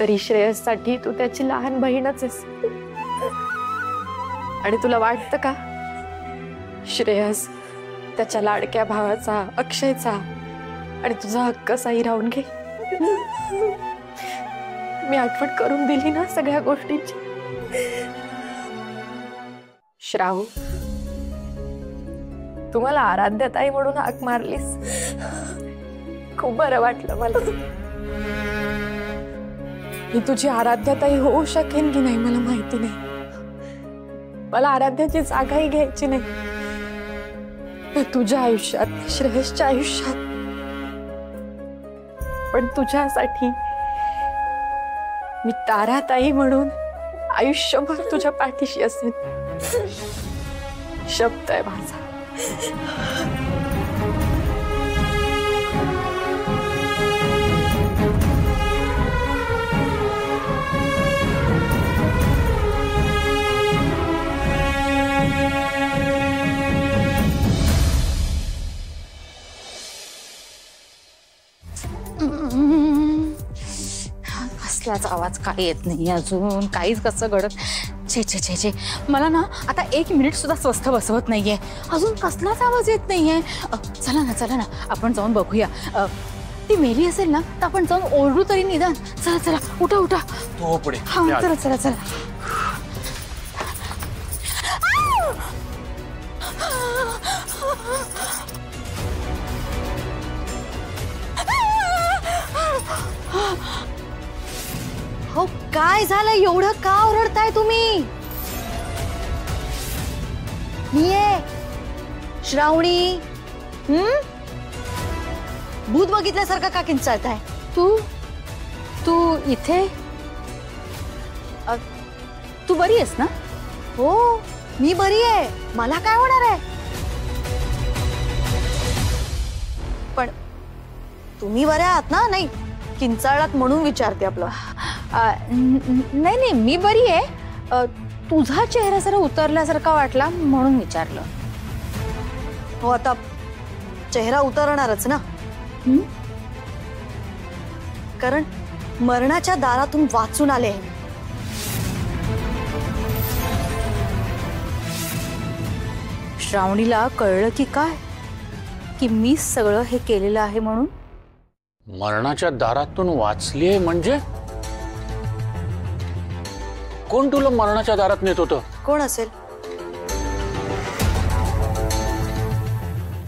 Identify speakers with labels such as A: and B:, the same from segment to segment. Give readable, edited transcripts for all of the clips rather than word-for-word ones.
A: तरी श्रेयससाठी तू त्याची लहान बहीणच आहेस. आणि तुला वाटतं का श्रेयस त्याच्या लाडक्या भावाचा, अक्षयचा आणि तुझा हक्क साई राहून घे? मी आठवण करून दिली ना सगळ्या गोष्टींची. श्रावू, तुम्हाला आराध्याताई म्हणून हाक मारलीस, खूप बरं वाटलं मला. मी तुझी आराध्याताई होऊ शकेन की नाही मला माहिती नाही. मला आराध्याची जागाही घ्यायची नाही. तुझ्या आयुष्यात, श्रेयसच्या आयुष्यात, पण तुझ्यासाठी मी ताराताई म्हणून आयुष्यभर तुझ्या पाठीशी असेन. शब्द आहे माझा.
B: कसलाच आवाज काय येत नाही अजून, काहीच कसं घडत. छे छे छे छे, मला ना आता 1 मिनिट सुद्धा स्वस्थ बसवत नाहीये. अजून कसलाच आवाज येत नाहीये. चला ना आपण जाऊन बघूया. ती मेली असेल ना तर आपण जाऊन ओरडू तरी निदान. चला चला, उठा उठा.
C: तो पुढे.
B: हा चला चला चला. हो, काय झालं? एवढं का ओरडताय तुम्ही? मी आहे श्रावणी. भूत बघितल्यासारखं का किंचाळताय? तू इथे? तू बरी आहेस ना? हो, मी बरी आहे. मला काय होणार आहे? पण तुम्ही बऱ्या आहात ना? नाही, किंचाळलात म्हणून विचारते. आपलं नाही, मी बरी आहे. तुझा चेहरा जरा उतरल्यासारखा वाटला म्हणून विचारलं. हो, आता चेहरा उतरणारच ना. कारण मरणाच्या दारातून वाचून आले. श्रावणीला कळलं की काय की मी सगळं हे केलेलं आहे म्हणून.
C: मरणाच्या दारातून वाचलीये म्हणजे? कोण तुला मरणाच्या दारात नेत होतं?
B: कोण असेल?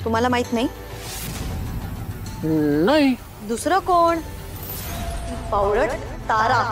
B: तुम्हाला माहित नाही?
C: नाही.
B: दुसरं कोण? पावळट तारा.